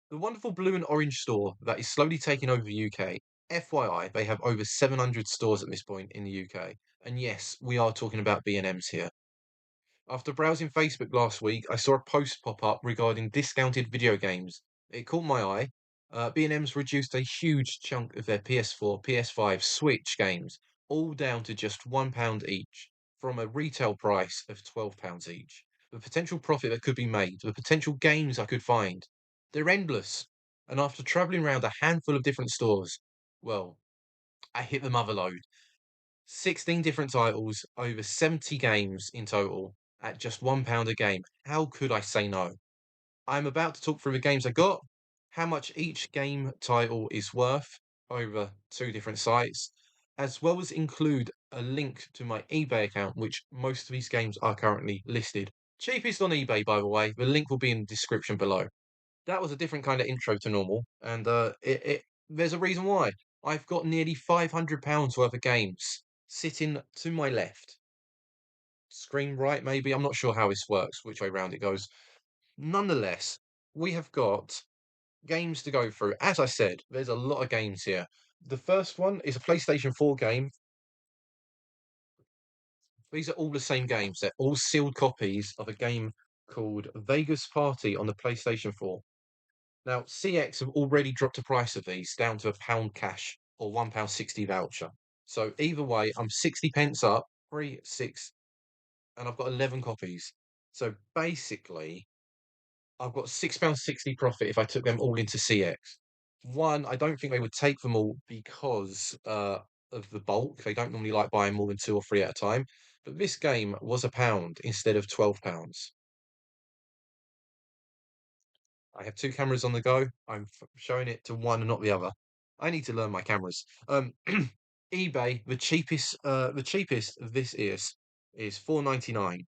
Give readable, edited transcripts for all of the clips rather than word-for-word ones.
The wonderful blue and orange store that is slowly taking over the UK. FYI, they have over 700 stores at this point in the UK. And yes, we are talking about B&Ms here. After browsing Facebook last week, I saw a post pop up regarding discounted video games. It caught my eye. B&M's reduced a huge chunk of their PS4, PS5, Switch games, all down to just £1 each, from a retail price of £12 each. The potential profit that could be made, the potential games I could find, they're endless. And after travelling around a handful of different stores, well, I hit the mother lode. 16 different titles, over 70 games in total, at just £1 a game. How could I say no? I'm about to talk through the games I got, how much each game title is worth over two different sites, as well as include a link to my eBay account, which most of these games are currently listed. Cheapest on eBay, by the way. The link will be in the description below. That was a different kind of intro to normal, and there's a reason why. I've got nearly £500 worth of games sitting to my left, screen right, maybe. I'm not sure how this works, which way round it goes. Nonetheless, we have got games to go through. As I said, there's a lot of games here. The first one is a PlayStation 4 game. These are all the same games. They're all sealed copies of a game called Vegas Party on the PlayStation 4. Now, CX have already dropped the price of these down to £1 cash or £1.60 voucher. So either way, I'm 60 pence up, 3, 6, and I've got 11 copies. So basically, I've got £6.60 profit if I took them all into CX. One, I don't think they would take them all because of the bulk. They don't normally like buying more than two or three at a time. But this game was a pound instead of £12. I have two cameras on the go. I'm showing it to one and not the other. I need to learn my cameras. eBay, the cheapest of this is 4.99.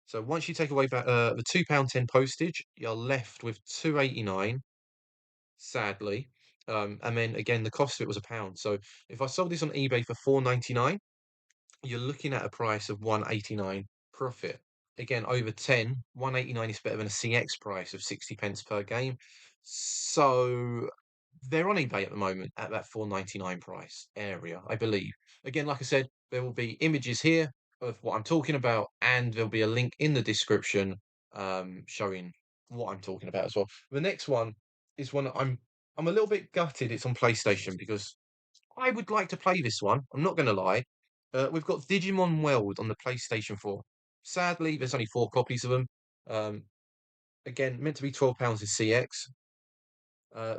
So once you take away the £2.10 postage, you're left with 2.89. Sadly, and then again, the cost of it was a pound. So if I sold this on eBay for 4.99, you're looking at a price of 189 profit. Again, over 10, 189 is better than a CX price of 60 pence per game. So they're on eBay at the moment at that 4.99 price area, I believe. Again, like I said, there will be images here of what I'm talking about, and there'll be a link in the description showing what I'm talking about as well. The next one is one I'm a little bit gutted it's on PlayStation because I would like to play this one. I'm not going to lie. We've got Digimon World on the PlayStation 4. Sadly, there's only four copies of them. Um, again, meant to be £12 in CX.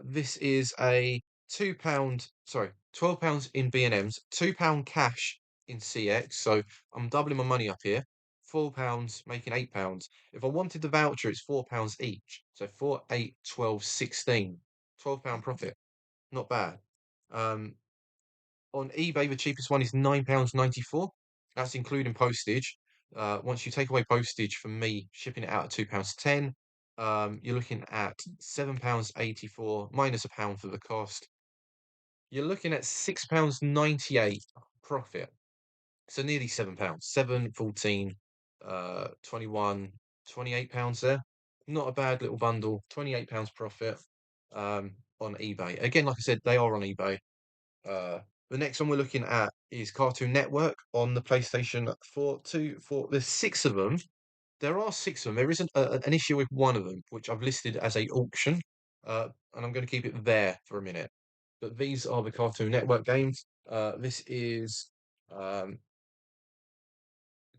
This is a £2, sorry, £12 in B&Ms, £2 cash in CX. So I'm doubling my money up here. £4, making £8. If I wanted the voucher, it's £4 each. So 4, 8, 12, 16. £12 profit. Not bad. Um, on eBay, the cheapest one is £9.94. That's including postage. Once you take away postage from me shipping it out at £2.10, you're looking at £7.84 minus a pound for the cost. You're looking at £6.98 profit. So nearly £7. 7, 14, 21, £28 there. Not a bad little bundle. £28 profit on eBay. Again, like I said, they are on eBay. Uh, the next one we're looking at is Cartoon Network on the PlayStation 4. There's six of them. There are six of them. There isn't an issue with one of them, which I've listed as a auction, and I'm going to keep it there for a minute. But these are the Cartoon Network games. This is um,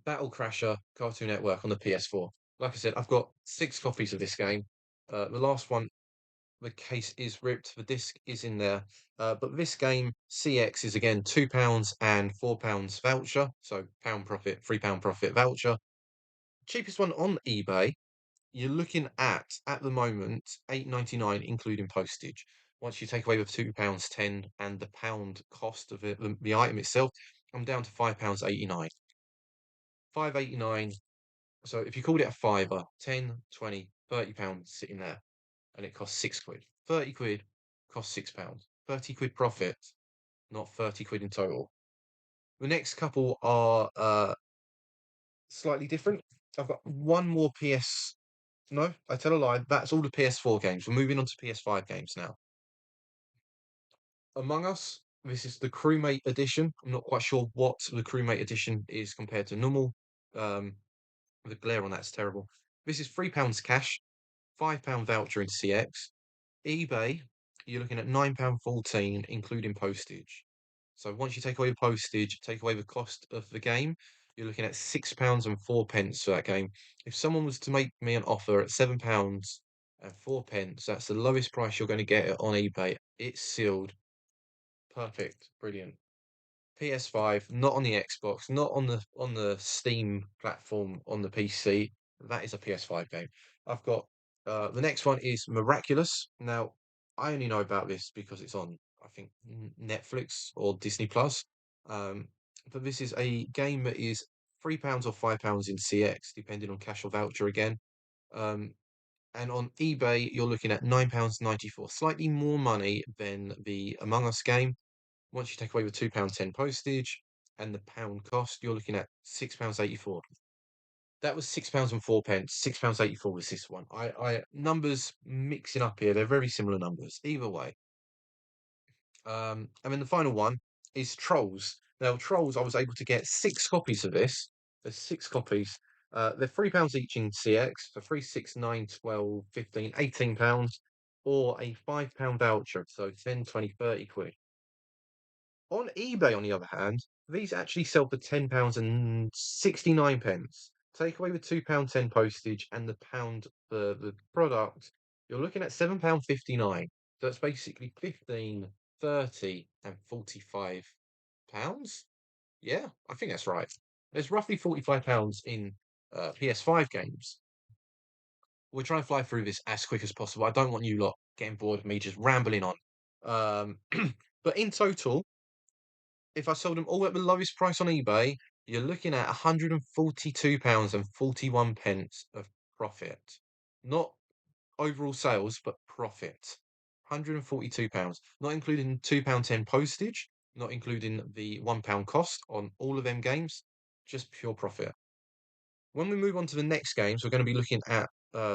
Battle Crasher Cartoon Network on the PS4. Like I said, I've got six copies of this game. The last one the case is ripped, the disc is in there. But this game, CX is again £2 and £4 voucher. So pound profit, £3 profit voucher. Cheapest one on eBay, you're looking at the moment, 8.99 including postage. Once you take away the £2.10 and the pound cost of it, the item itself, I'm down to £5.89. 5.89. So if you called it a fiver, 10, 20, £30 sitting there and it costs £6. 30 quid costs £6. 30 quid profit, not 30 quid in total. The next couple are slightly different. I've got one more PS. No, I tell a lie. That's all the PS4 games. We're moving on to PS5 games now. Among Us, this is the crewmate edition. I'm not quite sure what the crewmate edition is compared to normal. Um, the glare on that's terrible. This is £3 cash, £5 voucher in CX. eBay, you're looking at £9.14, including postage. So once you take away the postage, take away the cost of the game, you're looking at £6.04 for that game. If someone was to make me an offer at £7.04, that's the lowest price you're going to get it on eBay. It's sealed. Perfect. Brilliant. PS5, not on the Xbox, not on the Steam platform on the PC. That is a PS5 game. I've got the next one is Miraculous. Now, I only know about this because it's on, I think, Netflix or Disney Plus. Um, but this is a game that is £3 or £5 in CX, depending on cash or voucher again. Um, and on eBay, you're looking at £9.94, slightly more money than the Among Us game. Once you take away the £2.10 postage and the pound cost, you're looking at £6.84. That was £6.04. £6.84 was this one. Numbers mixing up here. They're very similar numbers. Either way. And then the final one is Trolls. Now, Trolls, I was able to get 6 copies of this. There's 6 copies. They're £3 each in CX for 3, 6, 9, 12, 15, £18, or a £5 voucher. So 10, 20, 30 quid. On eBay, on the other hand, these actually sell for £10 and 69 pence. Take away the £2.10 postage and the pound for the product, you're looking at £7.59. So it's basically 15, 30, and £45. Yeah, I think that's right. There's roughly £45 in PS5 games. We'll try and fly through this as quick as possible. I don't want you lot getting bored of me just rambling on. Um, but in total, if I sold them all at the lowest price on eBay, you're looking at £142 and 41 pence of profit. Not overall sales, but profit. £142, not including £2.10 postage, not including the £1 cost on all of them games, just pure profit. When we move on to the next games, we're going to be looking at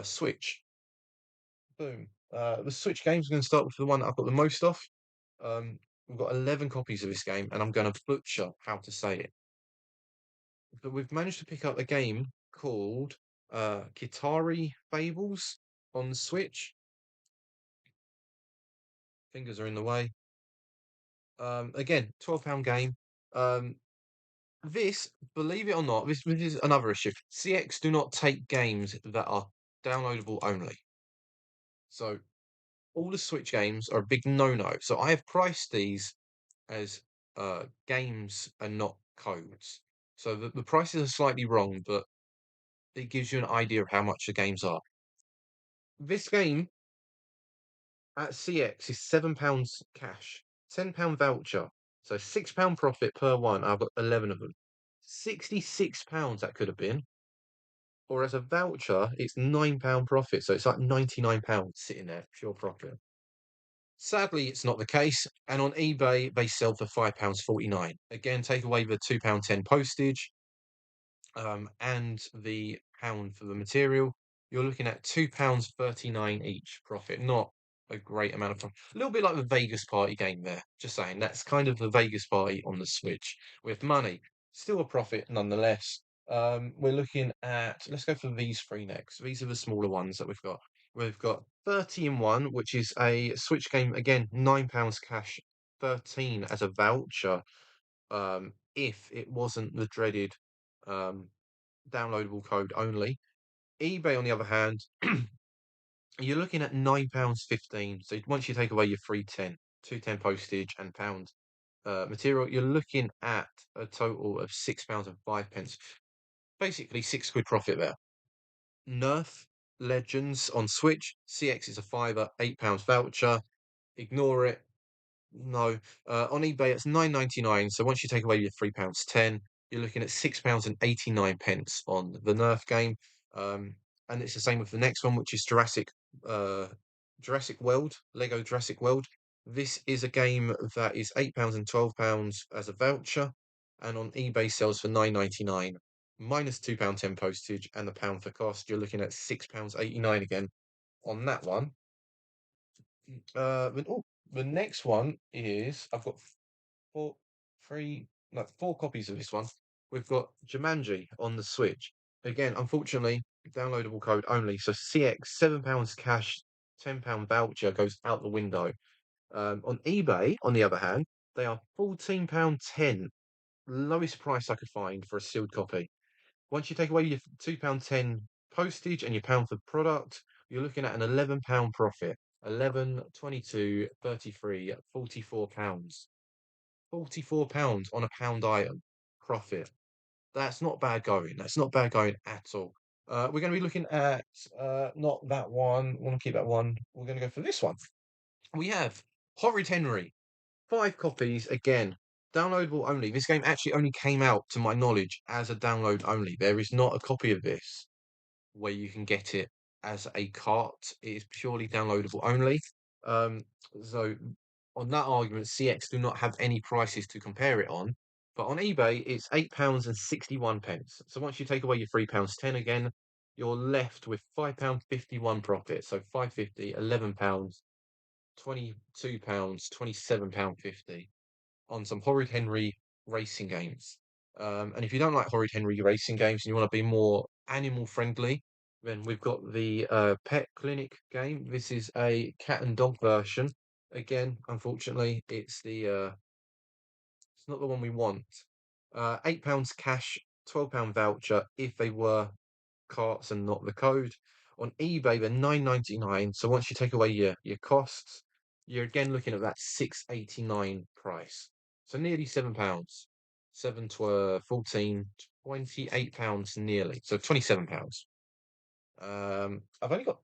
Switch. Boom. The Switch games, are going to start with the one that I've got the most of. We've got 11 copies of this game, and I'm going to butcher how to say it. But we've managed to pick up a game called Kitari Fables on the Switch. Fingers are in the way. Again, £12 game. Um, this, believe it or not, this is another issue. CX do not take games that are downloadable only. So all the Switch games are a big no-no. So I have priced these as games and not codes. So the prices are slightly wrong, but it gives you an idea of how much the games are. This game at CX is £7 cash, £10 voucher. So £6 profit per one. I've got 11 of them. £66 that could have been. Or as a voucher, it's £9 profit. So it's like £99 sitting there, pure profit. Sadly, it's not the case. And on eBay, they sell for £5.49. Again, take away the £2.10 postage and the pound for the material, you're looking at £2.39 each profit. Not a great amount of time. A little bit like the Vegas Party game there. Just saying, that's kind of the Vegas Party on the Switch with money. Still a profit nonetheless. We're looking at, let's go for these three next. These are the smaller ones that we've got. We've got 30 in one, which is a Switch game, again, £9 cash, 13 as a voucher if it wasn't the dreaded um, downloadable code only. eBay, on the other hand, you're looking at £9.15. So once you take away your 310 postage and pound material, you're looking at a total of £6.05. Basically, 6 quid profit there. Nerf Legends on Switch. CX is a fiver, £8 voucher. Ignore it. No. On eBay, it's 9.99. So once you take away your £3.10, you're looking at £6.89 on the Nerf game. Um, and it's the same with the next one, which is Jurassic World, Lego Jurassic World. This is a game that is £8 and £12 as a voucher, and on eBay sells for 9.99. minus £2.10 postage and the pound for cost, you're looking at £6.89 again on that one. The next one is I've got four, three, no, four copies of this one. We've got Jumanji on the Switch. Again, unfortunately, downloadable code only. So CX, £7 cash, £10 voucher goes out the window. On eBay, on the other hand, they are £14.10, lowest price I could find for a sealed copy. Once you take away your £2.10 postage and your pound for product, you're looking at an £11 profit. 11, 22, 33, £44. £44 on a pound item profit. That's not bad going. That's not bad going at all. We're going to be looking at not that one. We want to keep that one. We're going to go for this one. We have Horrid Henry, 5 copies again. Downloadable only. This game actually only came out, to my knowledge, as a download only. There is not a copy of this where you can get it as a cart. It is purely downloadable only. Um, so on that argument, CX do not have any prices to compare it on. But on eBay, it's £8.61. So once you take away your £3.10 again, you're left with £5.51 profit. So 5.50, £11, £22, £27.50 on some Horrid Henry racing games. And if you don't like Horrid Henry racing games and you want to be more animal friendly, then we've got the Pet Clinic game. This is a cat and dog version. Again, unfortunately, it's not the one we want. £8 cash, £12 voucher if they were carts and not the code. On eBay, they're 9.99. So once you take away your costs, you're again looking at that 6.89 price. So nearly £7. 7 to 14, £28 nearly. So £27. I've only got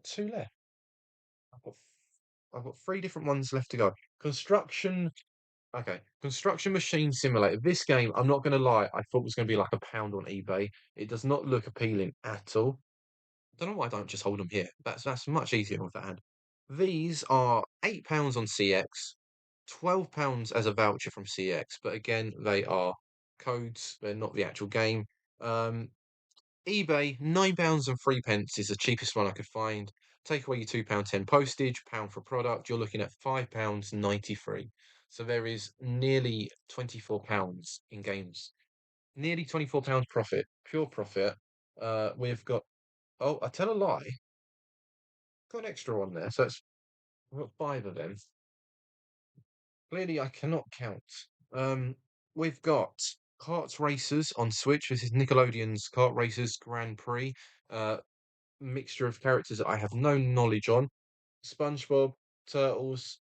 two left. I've got I've got three different ones left to go. Construction. Okay, Construction Machine Simulator. This game, I'm not going to lie, I thought was going to be like a pound on eBay. It does not look appealing at all. Don't know why I don't just hold them here. That's much easier with that hand. These are £8 on CX, £12 as a voucher from CX, but again, they are codes. They're not the actual game. Um, eBay, £9 and 3 pence is the cheapest one I could find. Take away your £2.10 postage, pound for product, you're looking at £5.93. So there is nearly £24 in games. Nearly £24 profit, pure profit. We've got, oh, I tell a lie, got an extra on there, so we've got 5 of them. Clearly I cannot count. Um, we've got Kart Racers on Switch. This is Nickelodeon's Kart Racers Grand Prix. Uh, Mixture of characters that I have no knowledge on. SpongeBob, Turtles.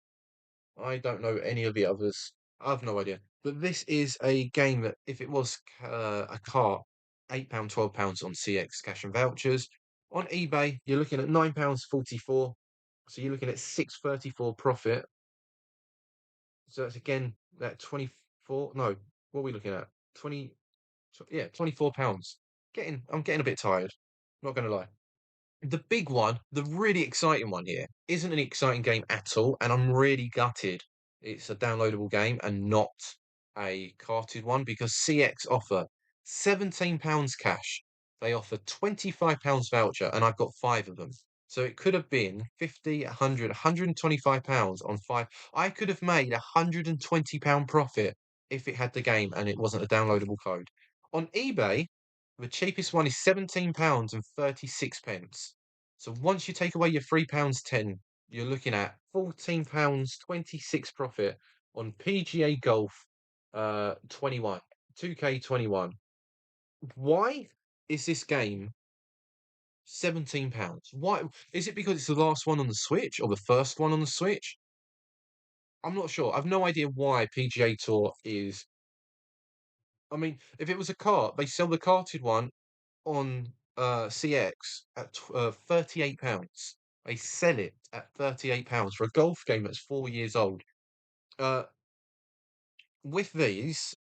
I don't know any of the others. I have no idea. But this is a game that, if it was a cart, £8, £12 on CX cash and vouchers. On eBay, you're looking at £9.44. So you're looking at 6.34 profit. So that's again that 24. No, what are we looking at? 20. Yeah, £24. I'm getting a bit tired. Not gonna lie. The big one, the really exciting one here, isn't an exciting game at all, and I'm really gutted it's a downloadable game and not a carted one because CX offer £17 cash. They offer £25 voucher, and I've got 5 of them. So it could have been 50, 100, £125 on 5. I could have made £120 profit if it had the game and it wasn't a downloadable code. On eBay, the cheapest one is £17 and 36 pence. So once you take away your £3.10, you're looking at £14.26 profit on PGA Golf 21, 2K21. Why is this game £17? Why is it because it's the last one on the Switch or the first one on the Switch? I'm not sure. I've no idea why PGA Tour is. I mean, if it was a cart, they sell the carted one on CX at £38. They sell it at £38 for a golf game that's 4 years old. Uh, with these,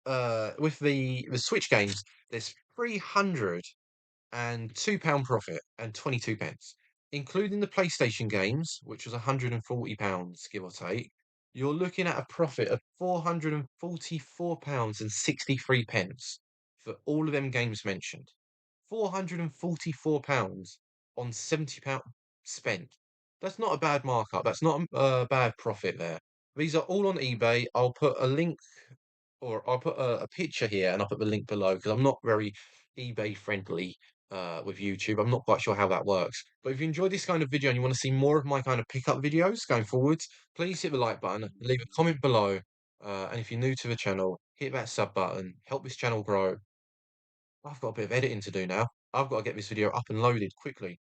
with the Switch games, there's £302 profit and 22 pence, including the PlayStation games, which was £140, give or take. You're looking at a profit of £444 and 63 pence. for all of them games mentioned. £444 on £70 spent. That's not a bad markup. That's not a bad profit there. These are all on eBay. I'll put a link or I'll put a picture here and I'll put the link below because I'm not very eBay friendly with YouTube. I'm not quite sure how that works. But if you enjoyed this kind of video and you want to see more of my kind of pickup videos going forwards, please hit the like button, leave a comment below. And if you're new to the channel, hit that sub button, help this channel grow. I've got a bit of editing to do now. I've got to get this video up and loaded quickly.